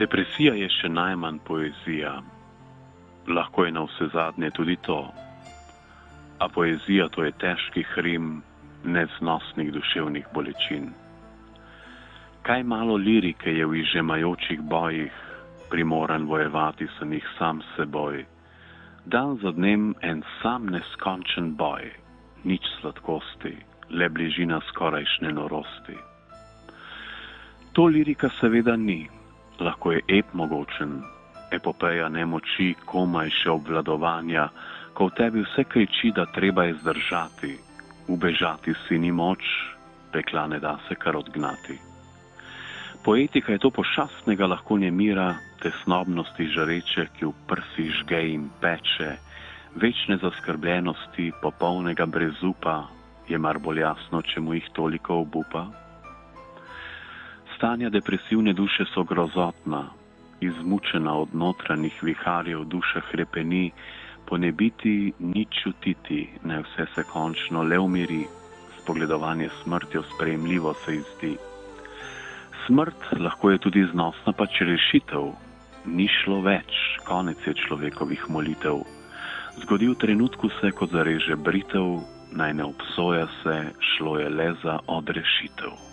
Depresija je še najmanj poezija. Lahko je na vse zadnje tudi to. A poezija to je težki hrim neznosnih duševnih bolečin. Kaj malo lirike je v izžemajočih bojih, primoran vojevati se njih sam s seboj. Dan za dnem en sam neskončen boj, nič sladkosti, le bližina skorajšnje norosti. To lirika seveda ni, lahko je ep mogočen, epopeja nemoči, komaj še obvladovanja, ko v tebi vse kriči, da treba je zdržati, ubežati si ni moč, pekla ne da se kar odgnati. Poetika je to pošastnega lahko nemira, tesnobnosti žareče, ki v prsi žge in peče, večne zaskrbljenosti, popolnega brezupa, je mar bolj jasno, čemu jih toliko obupa? Stanja depresivne duše so grozotna, izmučena od notranjih viharjev duša hrepeni, ponebiti ni čutiti, naj vse se končno le umiri, spogledovanje smrtjo sprejemljivo se izdi. Smrt lahko je tudi znosna pač rešitev, ni šlo več, konec je človekovih molitev. Zgodi v trenutku se, kot zareže britev, naj ne obsoja se, šlo je le za odrešitev.